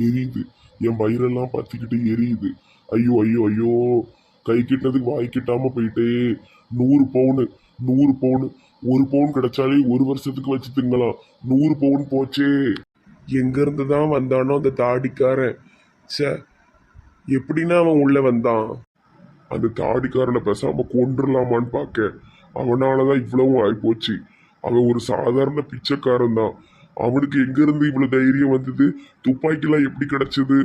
எரியுது. என் வயிறெல்லாம் பத்திக்கிட்டு எரியுது. ஐயோ ஐயோ ஐயோ, கை கிட்டதுக்கு வாய் கிட்டாம போயிட்டே. 100 பவுனு, 100 பவுனு. 1 பவுன் கிடைச்சாலே 1 வருஷத்துக்கு வச்சு திங்கலாம். 100 பவுன் போச்சே. எங்க இருந்து தான் வந்தானோ அந்த தாடிக்காரன். ச்சே, எப்படின்னா அவன் உள்ள வந்தான்? அந்த தாடிக்காரனை பேசாம கொண்டுடலாமான்னு பார்க்க. அவனாலதான் இவ்வளவும் ஆயிப்போச்சு. அவன் ஒரு சாதாரண பிச்சைக்காரன் தான். அவனுக்கு எங்க இருந்து இவ்வளவு தைரியம் வந்தது? துப்பாக்கிலாம் எப்படி கிடைச்சது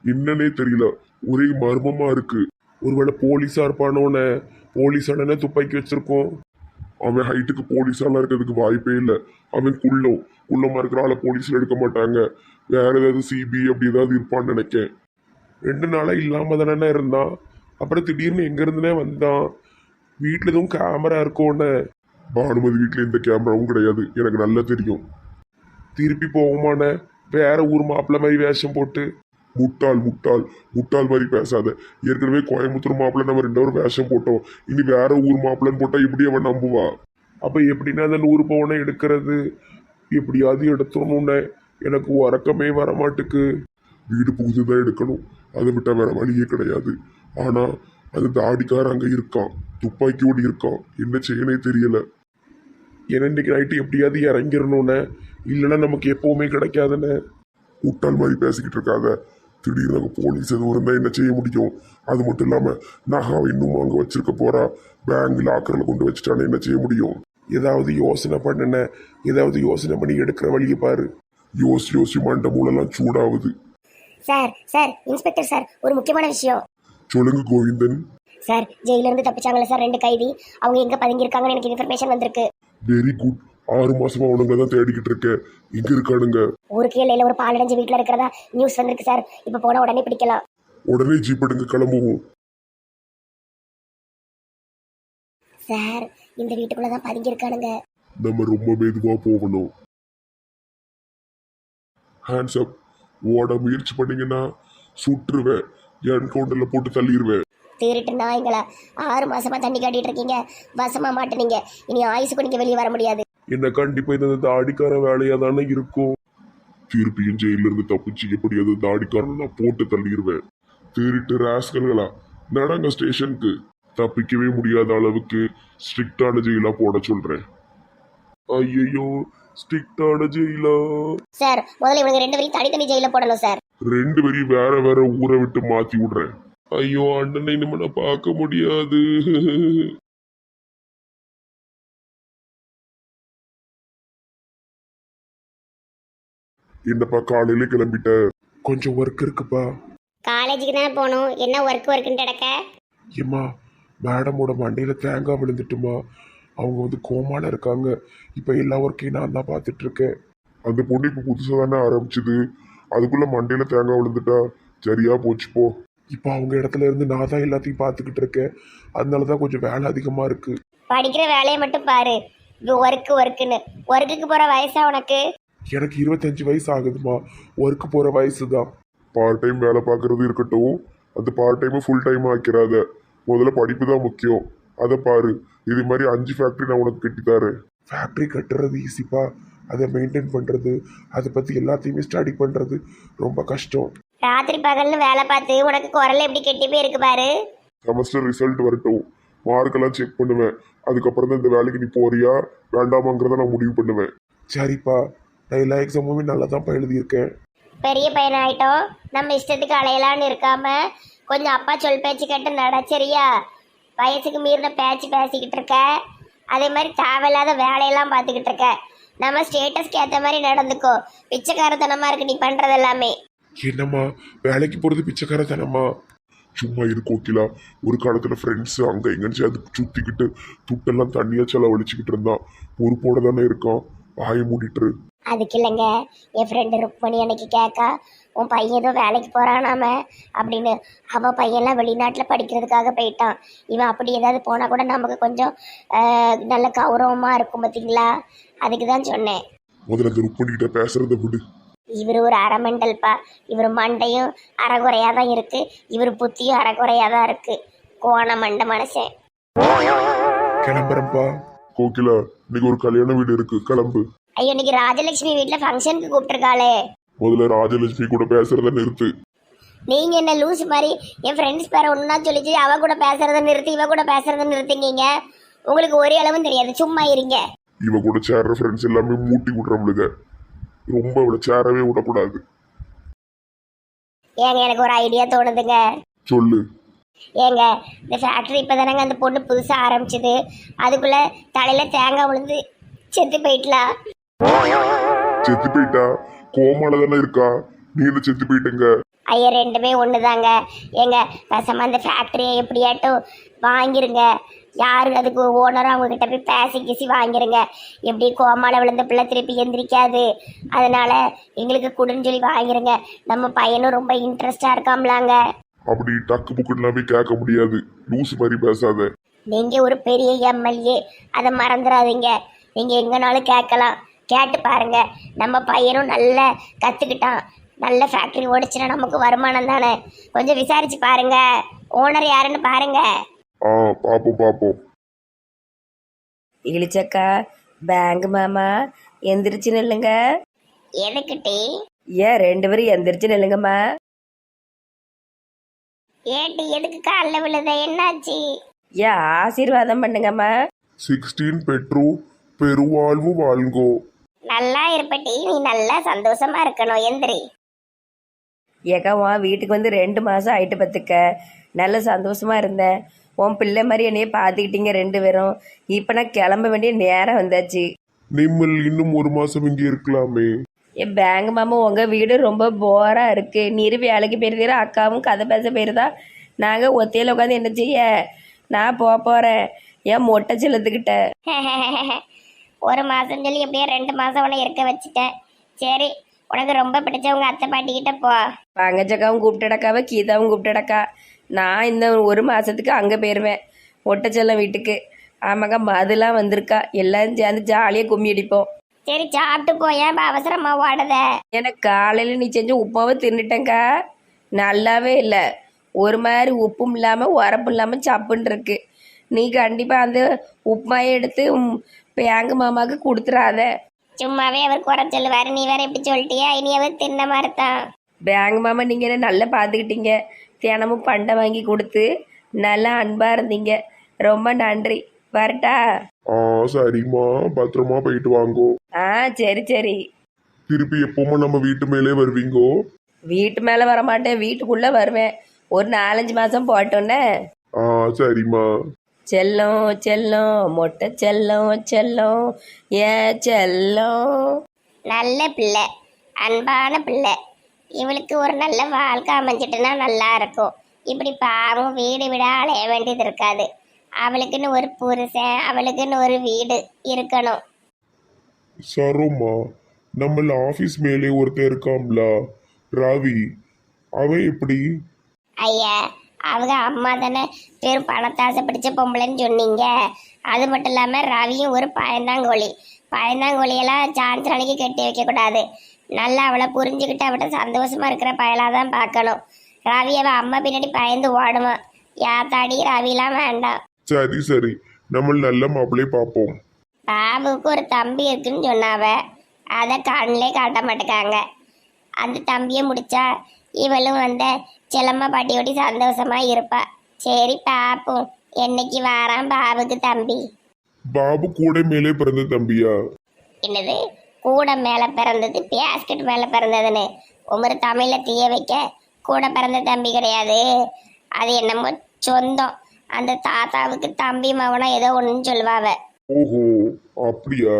என்னன்னே தெரியல. ஒரே மர்மமா இருக்கு. ஒருவேளை போலீஸா இருப்பானோன்னு. போலீஸ் அண்ணனே துப்பாக்கி வச்சிருக்கோம். அவன் ஹைட்டுக்கு போலீஸாலாம் இருக்கிறதுக்கு வாய்ப்பே இல்லை. அவன் குள்ளமா இருக்கிற ஆளை போலீஸ்ல எடுக்க மாட்டாங்க. வேற ஏதாவது சிபி அப்படி ஏதாவது இருப்பான்னு நினைக்கேன். 2 நாளா இல்லாம தானே இருந்தான். அப்புறம் திடீர்னு எங்க இருந்துனே வந்தான். வீட்டுல எதுவும் கேமரா இருக்கோன்னு. பானுமதி வீட்டுல எந்த கேமராவும் கிடையாது, எனக்கு நல்லா தெரியும். திருப்பி போகுமான வேற ஊர் மாப்பிள்ள மாதிரி வேஷம் போட்டு. முட்டாள் முட்டாள் முட்டாள் மாதிரி பேசாத. ஏற்கனவே கோயம்புத்தூர் மாப்பிள்ள நம்ம 2 வேஷம் போட்டோம். இனி வேற ஊர் மாப்பிள்ளன்னு போட்டா எப்படி அவன் நம்புவா? அப்ப எப்படின்னா அந்த 100 பவுனை எடுக்கிறது? எப்படியாவது எடுத்துடணும்னு எனக்கு உறக்கமே வரமாட்டுக்கு. வீடு புகுதுதான் எடுக்கணும், அதை விட்டா வேற வழியே கிடையாது. ஆனா அந்த தாடிக்கார அங்க இருக்கான், துப்பாக்கியோடு இருக்கான். என்ன செய்யனே தெரியல. ஏன்னா இன்னைக்கு நைட்டு எப்படியாவது இறங்கிடணும்னு, இல்லைன்னா நமக்கு எப்பவுமே கிடைக்காதுன்னு. முட்டாள் மாதிரி பேசிக்கிட்டு இருக்காத. திடீர்னு அங்கே போலீஸ் எதுவும் இருந்தால் என்ன செய்ய முடியும்? அது மட்டும் இல்லாமல் நகாவை இன்னும் அங்கே வச்சிருக்க போறா. பேங்க் லாக்கரில் கொண்டு வச்சுட்டானே என்ன செய்ய முடியும்? ஏதாவது யோசனை பண்ணுன, ஏதாவது யோசனை பண்ணி எடுக்கிற வழியை பாரு. யோசி மண்ட மூலெல்லாம் சூடாகுது. சார் சார் இன்ஸ்பெக்டர் சார், ஒரு முக்கியமான விஷயம். சொல்லுங்க கோவிந்தன். சார் ஜெயில இருந்து தப்பிச்சாங்களே சார் 2 கைதி. அவங்க எங்க பதுங்கி இருக்காங்கன்னு எனக்கு இன்ஃபர்மேஷன் வந்திருக்கு. Very good. 6 மாசமா அவனுங்க தான் தேடிக்கிட்டு இருக்கேன். இங்க இருக்கானுங்க. ஒரு கீழே ஒரு பாலடைஞ்ச வீட்டுல இருக்கிறதா நியூஸ் வந்திருக்கு சார். இப்ப போனா உடனே பிடிக்கலாம். உடனே ஜீப் எடுங்க, கிளம்புவோம். சார் இந்த வீட்டுக்குள்ளதான் பதுங்கி இருக்கானுங்க. நம்ம ரொம்ப மெதுவா போகணும். Hands up. ஓட முயற்சி பண்ணீங்கன்னா சுற்றுவேன். என்கவுண்டர்ல போட்டு தள்ளிடுவேன். திருட்டு நாய்ங்களா, 6 மாசமா தண்ணி காட்டிட்டு இருக்கீங்க, வசமா மாட்டுனீங்க. இனி ஆயுசுக்கு நீங்க வெளியே வர முடியாது. என்ன கண்டிப்பா இந்த தாடிக்கார வேலையா தானே இருக்கும். திருப்பியும் ஜெயில இருந்து தப்பிச்சு எப்படியாவது தாடிக்காரனை நான் போட்டு தள்ளிடுவேன். திருட்டு ராஸ்கல்களா, நடங்க ஸ்டேஷனுக்கு. தப்பிக்கவே முடியாத அளவுக்கு ஸ்ட்ரிக்டான ஜெயிலா போட சொல்றேன். ஐயோ, ஸ்ட்ரிக்டான ஜெயிலா? சார் முதல்ல இவங்க 2 பேரையும் தனித்தனி ஜெயில போடணும் சார். 2 பேரையும் வேற வேற ஊரை விட்டு மாத்தி விடுறேன். ஐயோ, அண்ணனை இனிமே நான் பார்க்க முடியாது. என்னப்பா காலையில கிளம்பிட்ட? கொஞ்சம் ஒர்க் இருக்குப்பா. காலேஜுக்கு தான் போகணும். என்ன ஒர்க்குன்னு கிடக்க? ஏம்மா, மேடமோட மண்டையில தேங்காய் விழுந்துட்டுமா. அவங்க வந்து கோமால இருக்காங்க. இப்ப எல்லா ஒர்க்கையும் நான் தான் பார்த்துட்டு இருக்கேன். அந்த பொண்ணு இப்ப புதுசா தானே ஆரம்பிச்சுது, அதுக்குள்ள மண்டையில தேங்காய் விழுந்துட்டா சரியா போச்சு போ. இப்ப அவங்க இடத்துல இருந்து நான் தான் எல்லாத்தையும் பார்த்துக்கிட்டு இருக்கேன். அதனாலதான் கொஞ்சம் வேலை அதிகமா இருக்கு. படிக்கிற வேலையை மட்டும் பாரு. ஒர்க்குன்னு ஒர்க்குக்கு போற வயசா உனக்கு? எனக்கு 25 வயசு ஆகுதுமா. ஒர்க்கு போற வயசு தான். பார்ட் டைம் வேலை பார்க்கறது இருக்கட்டும், அந்த பார்ட் டைம் ஃபுல் டைம் ஆக்கிறாத. முதல்ல படிப்பு தான் முக்கியம், அதை பாரு. இது மாதிரி 5 ஃபேக்டரி நான் உனக்கு கட்டித்தாரேன். ஃபேக்டரி கட்டுறது ஈஸிப்பா, அதை மெயின்டைன் பண்றது, அதை பத்தி எல்லாத்தையுமே ஸ்டடி பண்றது ரொம்ப கஷ்டம். ராத்திரி பகல்னு வேலை பார்த்து உனக்கு குரல் எப்படி கெட்டி போய் இருக்கு பாரு. செமஸ்டர் ரிசல்ட் வரட்டும், மார்க்கெல்லாம் செக் பண்ணுவேன். அதுக்கப்புறம் தான் இந்த வேலைக்கு நீ போறியா வேண்டாமாங்கிறத நான் முடிவு பண்ணுவேன். சரிப்பா, நான் எல்லா எக்ஸாமுமே நல்லா தான் எழுதியிருக்கேன். பெரிய பையன் ஆயிட்டோம், நம்ம இஷ்டத்துக்கு அலையலான்னு இருக்காம கொஞ்சம் அப்பா சொல் பேச்சு கேட்டு நட, சரியா? வயசுக்கு மீறின பேச்சு பேசிக்கிட்டு இருக்க, அதே மாதிரி தேவையில்லாத வேலையெல்லாம் பார்த்துக்கிட்டு இருக்க. நம்ம ஸ்டேட்டஸ்க்கு ஏற்ற மாதிரி நடந்துக்கோ. பிச்சைக்காரத்தனமா இருக்கு நீ பண்றது எல்லாமே. என்னம்மா, வேலைக்கு போறது பிச்சைக்காரத்தனமா? சும்மா இரு கோகிலா. ஒரு காலத்துல ஃப்ரெண்ட்ஸ் அங்க எங்கன்னு சேர்ந்து சுத்திக்கிட்டு துட்டெல்லாம் தண்ணியா செலவழிச்சுக்கிட்டு இருந்தான். பொறுப்போட தானே இருக்கான். வாயை மூடிட்டு. அதுக்கு இல்லைங்க, என் ஃப்ரெண்டு ருக்மணி அன்னைக்கு கேட்கா, உன் பையன் ஏதோ வேலைக்கு போறானாம அப்படின்னு. அவள் பையன்லாம் வெளிநாட்டில் படிக்கிறதுக்காக போயிட்டான். இவன் அப்படி ஏதாவது போனால் கூட நமக்கு கொஞ்சம் நல்ல கௌரவமாக இருக்கும் பார்த்தீங்களா? அதுக்கு தான் சொன்னேன். முதல்ல அந்த ருக்மணிகிட்ட பேசுறத விடு. இவர் ஒரு அரைமண்டல்ப்பா. இவர் மண்டையும் அரைகுறையாக தான் இருக்கு, இவர் புத்தியும் அரைகுறையாக தான் இருக்கு. கோண மண்டை மனுஷன். கிளம்புறப்பா. கோகிலா, இன்னைக்கு ஒரு கல்யாண வீடு இருக்கு, கிளம்பு. ஐயோ, இன்னைக்கு ராஜலட்சுமி வீட்டில் ஃபங்க்ஷனுக்கு கூப்பிட்டுருக்காளே. முதல்ல ராஜலட்சுமி கூட பேசுறத நிறுத்து. நீங்க என்ன லூஸ் மாதிரி என் ஃப்ரெண்ட்ஸ் பேர ஒன்னா சொல்லிச்சு அவ கூட பேசுறத நிறுத்தி இவ கூட பேசுறத நிறுத்திங்க. உங்களுக்கு ஒரே அளவும் தெரியாது, சும்மா இருங்க. இவ கூட சேர்ற ஃப்ரெண்ட்ஸ் எல்லாமே மூட்டி விடுறவளுங்க. ரொம்ப இவளை சேரவே விடக்கூடாது. ஏங்க எனக்கு ஒரு ஐடியா தோணுதுங்க. சொல்லு. ஏங்க இந்த ஃபேக்டரி இப்பதானங்க அந்த பொண்ணு புதுசா ஆரம்பிச்சது, அதுக்குள்ள தலையில தேங்காய் விழுந்து செத்து போயிட்டலாம். செத்து போயிட்டா? கோமால தானே இருக்கா, நீ என்ன செத்து போயிட்டங்க? ஐயா ரெண்டுமே ஒண்ணுதாங்க. ஏங்க பேசாம அந்த ஃபேக்டரியை எப்படியாட்டும் வாங்கிருங்க. யாரு அதுக்கு ஓனரும் அவங்க கிட்ட போய் பேசி கிசி வாங்கிருங்க. எப்படி கோமால விழுந்த பிள்ளை திருப்பி எந்திரிக்காது, அதனால எங்களுக்கு குடுன்னு சொல்லி வாங்கிருங்க. நம்ம பையனும் ரொம்ப இன்ட்ரெஸ்டா இருக்காம்லாங்க. அப்படி டக்கு புக்குலாம் போய் கேட்க முடியாது, லூஸ் மாதிரி பேசாத. நீங்க ஒரு பெரிய எம்எல்ஏ, அதை மறந்துடாதீங்க. நீங்க எங்கனாலும் கேட்கலாம், கேட்டு பாருங்க. நம்ம பையனும் நல்லா கத்துக்கிட்டான், நல்ல ஃபேக்டரி ஓடிச்சுன்னா நமக்கு வருமானம் தானே. கொஞ்சம் விசாரிச்சு பாருங்க, ஓனர் யாருன்னு பாருங்க. பாப்போம். இழிச்சக்கா, பேங்க் மாமா எந்திரிச்சு நில்லுங்க. எதுக்கிட்டே? ஏன் 2 பேரும் எந்திரிச்சு நில்லுங்கம்மா. ஏட்டி எதுக்கு காலில் விழுத, என்னாச்சு? ஏன் ஆசீர்வாதம் பண்ணுங்கம்மா. 16 பெட்ரோ பெருவாழ்வு வாழ்ங்கோ. நல்லா இருப்பட்டி, நீ நல்லா சந்தோஷமா இருக்கணும். எந்திரி. ஏக்கா உன் வீட்டுக்கு வந்து 2 மாதம் ஆயிட்டு பத்துக்க. நல்ல சந்தோஷமா இருந்தேன். உன் பிள்ளை மாதிரி என்னையே பார்த்துக்கிட்டீங்க 2 பேரும். இப்போ நான் கிளம்ப வேண்டிய நேரம் வந்தாச்சு. நீங்கள் இன்னும் 1 மாசம் இங்கே இருக்கலாமே. என் பேங்க் மாமா உங்கள் வீடு ரொம்ப போராக இருக்குது. நீர் வேலைக்கு போயிருந்தீரா, அக்காவும் கதை பேச போயிருந்தா. நாங்கள் ஒத்தையில் உட்காந்து என்ன செய்ய? நான் போகிறேன் என் மொட்டை செல்லத்துக்கிட்ட. 1 மாசம் சொல்லி எப்படியோ 2 மாசம் உன்னை இருக்க வச்சுட்டேன். சரி, உனக்கு ரொம்ப பிடிச்சவங்க அத்தை பாட்டிக்கிட்ட போ. பங்கச்சக்காவும் கூப்பிட்டடக்காவை, கீதாவும் கூப்பிட்டடக்கா. நான் இந்த 1 மாதத்துக்கு அங்கே போயிடுவேன், ஒட்டச்செல்லம் வீட்டுக்கு. ஆமாக்கா, மதுலாம் வந்திருக்கா, எல்லாரும் சேர்ந்து ஜாலியாக கும்மி அடிப்போம். சரி சாப்பிட்டு போய் அவசரமா ஓடுத. எனக்கு காலையில் நீ செஞ்ச உப்புமாவை தின்னுட்டேங்க்கா, நல்லாவே இல்லை. ஒரு மாதிரி உப்பும் இல்லாமல் உரப்பும் இல்லாமல் சப்புன்னு இருக்கு. நீ கண்டிப்பாக அந்த உப்புமாயை எடுத்து பேங்கு மாமாவுக்கு கொடுத்துடாத. சும்மாவே அவர் குறை சொல்லுவாரு, நீ வேற எப்படி சொல்லிட்டியா? இனி அவர் தின்ன மாதிரி தான். பேங்க் மாமா நீங்கள் என்ன நல்லா பார்த்துக்கிட்டீங்க, தினமும் பண்டை வாங்கி கொடுத்து நல்லா அன்பாக இருந்தீங்க. ரொம்ப நன்றி. வரட்டா? சரிம்மா, பத்திரமா போயிட்டு வாங்கோ. சரி. திருப்பி எப்பவுமே நம்ம வீட்டு மேலே வருவீங்கோ? வீட்டு மேலே வர மாட்டேன், வீட்டுக்குள்ளே வருவேன். ஒரு 4-5 மாதம் போட்டோன்னே. சரிம்மா. செல்லம் செல்லம் மொட்டை செல்லம் ஏன் செல்லம். நல்ல பிள்ளை, அன்பான பிள்ளை. இவளுக்கு ஒரு நல்ல வாழ்க்கை அமைஞ்சிட்டுனா நல்லா இருக்கும். இப்படி பாவம் வீடு விடா அலைய வேண்டியது இருக்காது. அவளுக்குன்னு ஒரு புருஷன், அவளுக்குன்னு ஒரு வீடு இருக்கணும். சரோம்மா, நம்ம ஆபீஸ் மேலே ஒருத்தர் இருக்காம்ல, ரவி, அவன் எப்படி? ஐயா, அவங்க அம்மா தானே பெரும் பணத்தாசை பிடிச்ச பொம்பளைன்னு சொன்னீங்க. அது மட்டும் இல்லாமல் ரவியும் ஒரு பயந்தாங்கோழியெல்லாம் சான்ஸ் நாளைக்கு கட்டி வைக்கக்கூடாது. நல்லா அவளை புரிஞ்சுக்கிட்டு அவட்ட சந்தோஷமா இருக்கிற பயலாக தான் பார்க்கணும். ரவி அவள் அம்மா பின்னாடி பயந்து ஓடுவான். யாத்தாடி ரவிலாம் வேண்டாம். சரி, நம்ம நல்ல மாப்பிள்ளையை பார்ப்போம். பாபுக்கு ஒரு தம்பி இருக்குன்னு சொன்னாவ, அதை கண்ணிலே காட்ட மாட்டேக்காங்க. அந்த தம்பியை முடிச்சா இவளும் வந்த செல்லம்மா பாட்டியோடி சந்தோஷமா இருப்பா. சரி பாப்போம், என்னைக்கு வாரான் பாபுக்கு தம்பி. பாபு கூட மேலே பிறந்த தம்பியா? என்னது கூட மேல பிறந்தது, பேஸ்கெட் மேல பிறந்ததுன்னு ஒரு தமிழ்ல தீய வைக்க கூட பிறந்த தம்பி கிடையாது. அது என்னமோ சொந்தம். அந்த தாத்தாவுக்கு தம்பி மவனா ஏதோ ஒண்ணுன்னு சொல்லுவாவ. ஓஹோ, அப்படியா?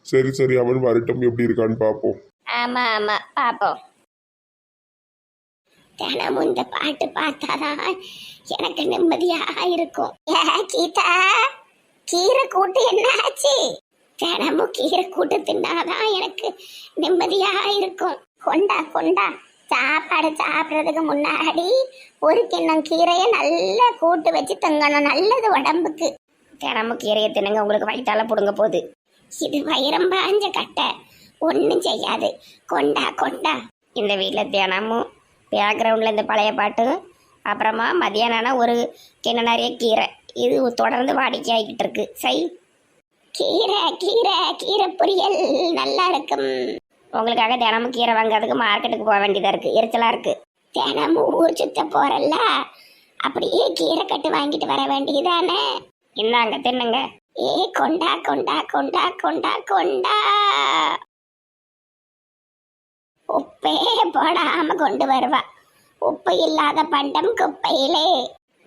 சரி, அவன் வரட்டும், எப்படி இருக்கான்னு பாப்போம். ஆமா பாப்போம். தினமும் இந்த பாட்டு பார்த்தாதான் எனக்கு நிம்மதியா இருக்கும். கீதா, கீரை கூட்டு என்ன ஆச்சு? தினமும் கீரை கூட்டு தின்னாதான் எனக்கு நிம்மதியா இருக்கும். கொண்டா சாப்பாடு சாப்பிட்றதுக்கு முன்னாடி ஒரு கிண்ணம் கீரையை நல்லா கூட்டு வச்சு தங்கணும், நல்லது உடம்புக்கு. தினமும் கீரையை தின்னுங்க, உங்களுக்கு வயிற்றால புடுங்க போகுது. இது வைரம் பாஞ்ச கட்டை, ஒன்றும் செய்யாது. கொண்டா. இந்த வீட்டில் தினமும் பேக்ரவுண்டில் இந்த பழைய பாட்டு, அப்புறமா மதியானம் ஒரு கிண்ண நிறைய கீரை, இது தொடர்ந்து வாடிக்கை ஆகிக்கிட்டு இருக்கு. கீரை பொரியல் நல்லா இருக்கும். உங்களுக்காக தினமும் கீரை வாங்குறதுக்கு மார்க்கெட்டுக்கு போக வேண்டியதா இருக்கு, எரிச்சலா இருக்கு. தினமும் ஊர் சுத்த போறல்ல, அப்படியே கீரை கட்டு வாங்கிட்டு வர வேண்டியதானே. இந்தாங்க தின்னுங்க. ஏ கொண்டா கொண்டா கொண்டா கொண்டா கொண்டா. உப்பே போடாம கொண்டு வருவா. உப்பு இல்லாத பண்டம் குப்பையிலே.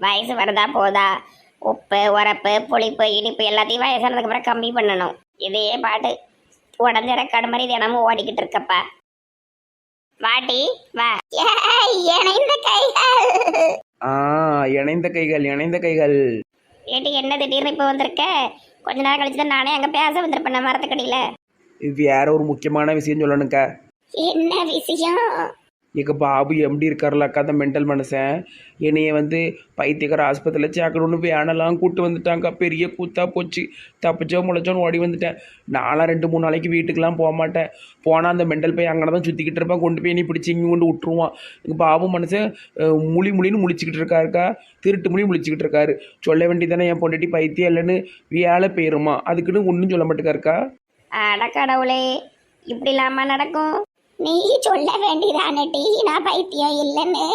வயசு வருதா போதா, உப்பு உரப்பு புளிப்பு இனிப்பு எல்லாத்தையும் வயசானதுக்கு அப்புறம் கம்மி பண்ணணும். இதே பாட்டு உடஞ்ச ரெக்கார்டு மாதிரி தினமும் ஓடிக்கிட்டு இருக்கப்பா. வாட்டி வா. இணைந்த கைகள். இணைந்த கைகள் இணைந்த கைகள். ஏட்டி என்ன திடீர்னு இப்போ வந்திருக்க? கொஞ்ச நேரம் கழிச்சு தான் நானே அங்கே பேச வந்திருப்பேன் மரத்துக்கடியில். இது வேற ஒரு முக்கியமான விஷயம் சொல்லணுக்கா. என்ன விஷயம்? எங்கள் பாபு எப்படி இருக்காருலக்கா, அந்த மென்டல் மனுஷன் என்னைய வந்து பைத்தியக்கார ஆஸ்பத்திரியில் சேர்க்கணுன்னு வேனெல்லாம் கூப்பிட்டு வந்துட்டாங்க. பெரிய கூத்தா போச்சு. தப்பிச்சோ முளைச்சோன்னு ஓடி வந்துட்டேன். நாளாக 2-3 நாளைக்கு வீட்டுக்கெலாம் போக மாட்டேன். போனால் அந்த மென்டல் போய் அங்கே தான் சுற்றிக்கிட்டு இருப்பான். கொண்டு போய் நீ பிடிச்சி இங்கே கொண்டு விட்டுருவான். எங்கள் பாபு மனுஷன் முழின்னு முழிச்சிக்கிட்டு இருக்காருக்கா. திருட்டு முழி முழிச்சிக்கிட்டு இருக்காரு. சொல்ல வேண்டியதானே என் பொண்டாட்டி பைத்தியம் இல்லைன்னு வேலை போயிருமா. அதுக்குன்னு ஒன்றும் சொல்ல மாட்டேக்காருக்கா. அடக்கடவுளே, இப்படி இல்லாம நடக்கும்? நீ சொல்ல வேண்டியதானட்டி நான் பைத்தியம் இல்லைன்னு.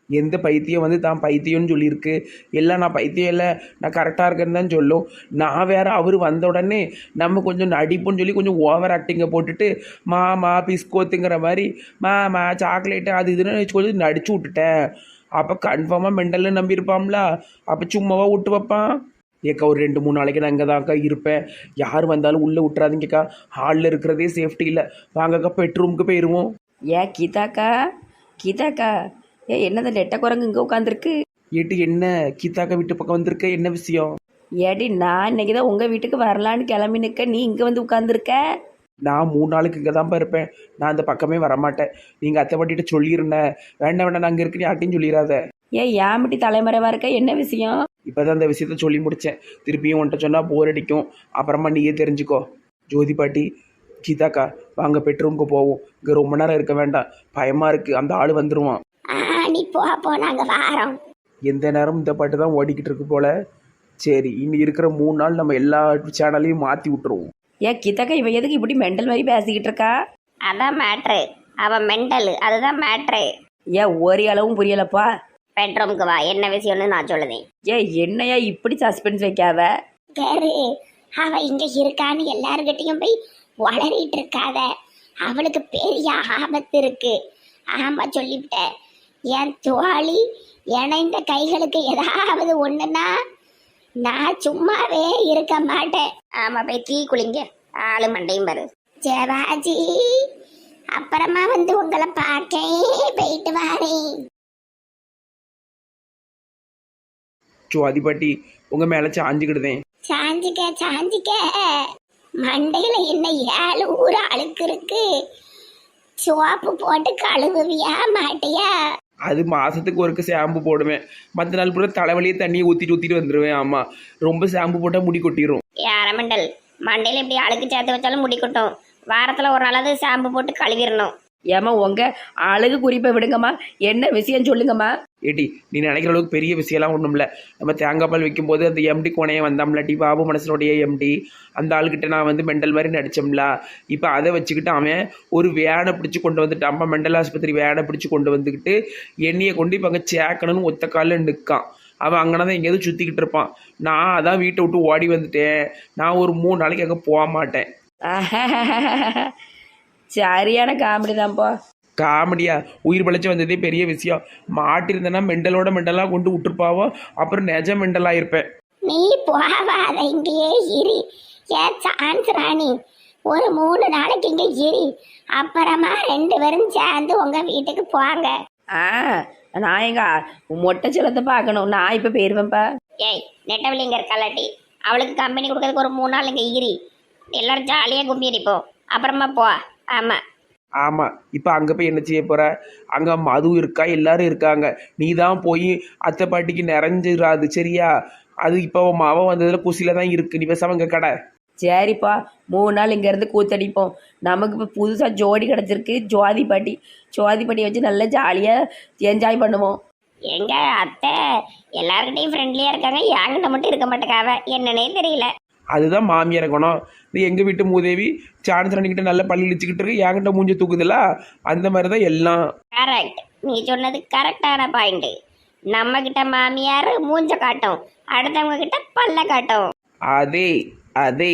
எந்த பைத்தியம் வந்து தான் பைத்தியம்னு சொல்லியிருக்கு? எல்லாம் நான் பைத்தியம் இல்லை, நான் கரெக்டாக இருக்கேன்னு தான் சொல்லும். நான் வேற அவர் வந்த உடனே நம்ம கொஞ்சம் நடிப்புன்னு சொல்லி கொஞ்சம் ஓவர் ஆக்டிங்கை போட்டுட்டு மாமா பிஸ்கோத்துங்கிற மாதிரி மாமா சாக்லேட்டு அது இதுன்னு கொஞ்சம் நடிச்சு விட்டுட்டேன். அப்போ கன்ஃபார்மாக மெண்டல்னு நம்பியிருப்பாம்ல. அப்போ சும்மாவா விட்டு வைப்பான்? ஏக்கா ஒரு 2-3 நாளைக்கு நான் இங்கே தான்க்கா இருப்பேன். யார் வந்தாலும் உள்ளே விட்டுறாதீங்கக்கா. ஹாலில் இருக்கிறதே சேஃப்டி இல்லை. வாங்கக்கா பெட்ரூமுக்கு போயிடுவோம். ஏன் கீதாக்கா கீதாக்கா, என்னது நெட்ட குரங்கு இங்கே உட்காந்துருக்கு? ஏட்டு என்ன கீதாக்கா வீட்டு பக்கம் வந்திருக்க, என்ன விஷயம்? ஏடி நான் இன்னைக்கு தான் உங்கள் வீட்டுக்கு வரலான்னு கிளம்பி நிற்க, நீ இங்கே வந்து உட்காந்துருக்க. நான் 3 நாளுக்கு இங்கே தான்ப்பா இருப்பேன். நான் அந்த பக்கமே வரமாட்டேன். நீங்கள் அத்தை பாட்டிகிட்ட சொல்லியிருந்தேன். வேண்டாம் வேண்டாம் நான் அங்கே இருக்குன்னு யார்ட்டையும் சொல்லிடாத. ஏன் ஏமிட்டி தலைமறைவாக இருக்க, என்ன விஷயம்? இப்போ தான் அந்த விஷயத்த சொல்லி முடித்தேன். திருப்பியும் உன்ட்ட சொன்னால் போர் அடிக்கும். அப்புறமா நீயே தெரிஞ்சுக்கோ. ஜோதி பாட்டி கீதாக்கா வாங்க பெட்ரூமுக்கு போவோம். இங்கே ரொம்ப நேரம் இருக்க வேண்டாம், பயமாக இருக்குது. அந்த ஆள் வந்துடுவான். நீ போ நாங்க வாரோம். எந்த நேரம் இந்த பாட்டு தான் ஓடிக்கிட்டு இருக்கு போல. சரி இனி இருக்கிற 3 நாள் நம்ம எல்லா சேனலையும் மாற்றி விட்டுருவோம். ஏன் கீதாக்கா இவ எதுக்கு இப்படி மெண்டல் மாதிரி பேசிக்கிட்டு இருக்கா? அதான் மேட்ரு, அவன் மெண்டல், அதுதான் மேட்ரு. ஏன் ஒரு அளவும் புரியலப்பா. பெட்ரூமுக்கு வா, என்ன விஷயம்னு நான் சொல்லுதேன். ஏன் என்னையா இப்படி சஸ்பென்ஸ் வைக்காவ? கேரு, அவ இங்க இருக்கான்னு எல்லாருக்கிட்டையும் போய் வளரிட்டு இருக்காத. அவளுக்கு பெரிய ஆபத்து இருக்கு. ஆமா சொல்லிவிட்டேன். என் தோழி இணைந்த கைகளுக்கு ஏதாவது ஒண்ணுன்னா நான் சும்மாவே இருக்க மாட்டேன். ஆமா போய் தீ குளிங்க, ஆளு மண்டையும் பாரு. ஜெவாஜி அப்புறமா வந்து உங்களை பார்க்கேன், போயிட்டு வாரேன். ஜோதி பாட்டி உங்கள் மேலே சாஞ்சிக்கிடுதேன். சாஞ்சிக்க மண்டையில என்ன 7 ஊர் அழுக்கு இருக்கு. சோப்பு போட்டு கழுவுவியா மாட்டியா? அது மாதத்துக்கு ஒருக்க ஷாம்பு போடுவேன். மற்ற நாள் பூரா தலைவலியே தண்ணியை ஊற்றிட்டு வந்துடுவேன். ஆமாம் ரொம்ப ஷாம்பு போட்டால் முடி கொட்டிடும். அரமண்டல், மண்டையில இப்படி அழுக்கு சேர்த்து வச்சாலும் முடிக்கட்டும். வாரத்துல ஒரு நாளாவது ஷாம்பு போட்டு கழுவிடணும். ஏமா உங்க அழகு குறிப்பை விடுங்கம்மா, என்ன விஷயம் சொல்லுங்கம்மா. ஏட்டி நீ நினைக்கிற அளவுக்கு பெரிய விஷயம்லாம் ஒன்றும் இல்லை. நம்ம தேங்காய் பால் வைக்கும்போது அந்த எம்டி கோணையை வந்தாம்லாட்டி பாபு மனசனுடைய எம்டி, அந்த ஆளுக்கிட்ட நான் வந்து மெண்டல் மாதிரி நடித்தோம்ல. இப்போ அதை வச்சுக்கிட்டு அவன் ஒரு வேனை பிடிச்சி கொண்டு வந்துட்டு, அம்மா மெண்டல் ஆஸ்பத்திரி வேனை பிடிச்சி கொண்டு வந்துக்கிட்டு என்னையை கொண்டு இப்போ அங்கே சேர்க்கணும்னு ஒத்த காலில் நிற்கான். அவன் அங்கே தான் எங்கேயாவது சுற்றிக்கிட்டு இருப்பான். நான் அதான் வீட்டை விட்டு ஓடி வந்துட்டேன். நான் ஒரு 3 நாளைக்கு அங்கே போக மாட்டேன். சரியான காமெடி தான்ப்பா. காமெடியா? உயிர் பழைச்சி வந்ததே பெரிய விஷயம். மாட்டிருந்தேன்னா மெண்டலோட மெண்டலாக கொண்டு விட்டுருப்பாவோ, அப்புறம் நெஜ மெண்டலாக இருப்பேன். நீ போவாத, இங்கேயே இரு. ஏன் சான்ஸ் ராணி, ஒரு 3 நாளைக்கு இங்க இரு. அப்புறமா 2 பேரும் சேர்ந்து உங்க வீட்டுக்கு போங்க. நான் எங்க மொட்டை சிலத்தை பார்க்கணும். நான் இப்போ போயிருவேன்ப்பா. ஏய் நெட்டவழி இங்க இருக்காளாட்டி, அவளுக்கு கம்பெனி கொடுக்கறதுக்கு ஒரு 3 நாள் இங்க இரு. எல்லாரும் ஜாலியாக கும்பி அடிப்போம், அப்புறமா போ. ஆமாம் ஆமாம் இப்போ அங்கே போய் என்ன செய்ய போகிற? அங்கே மது இருக்கா, எல்லாரும் இருக்காங்க. நீ தான் போய் அத்தை பாட்டிக்கு நிறைஞ்சிடாது சரியா? அது இப்போ அவன் வந்ததில் குசியில் தான் இருக்குது. நீ பேசாம இங்கே கடை. சரிப்பா 3 நாள் இங்கேருந்து கூத்தடிப்போம். நமக்கு இப்போ புதுசாக ஜோடி கிடச்சிருக்கு, ஜோதி பாட்டி. ஜோதி பாட்டியை வச்சு நல்லா ஜாலியாக என்ஜாய் பண்ணுவோம். எங்க அத்தை எல்லாருக்கிட்டையும் ஃப்ரெண்ட்லியா இருக்காங்க, என்கிட்ட மட்டும் இருக்க மாட்டேக்காவ, என்னன்னே தெரியல. அதுதான் மாமியார குணம். இது எங்கள் வீட்டு மூதேவி சாணத்திரனிக்கிட்ட நல்ல பள்ளி இழிச்சுக்கிட்டு இருக்கு, என்கிட்ட மூஞ்சி தூக்குதுல, அந்த மாதிரி தான் எல்லாம். கரெக்ட், நீ சொன்னது கரெக்டான பாயிண்ட். நம்ம கிட்ட மாமியார் மூஞ்ச காட்டும், அடுத்தவங்க கிட்ட பல்ல காட்டும். அதே அதே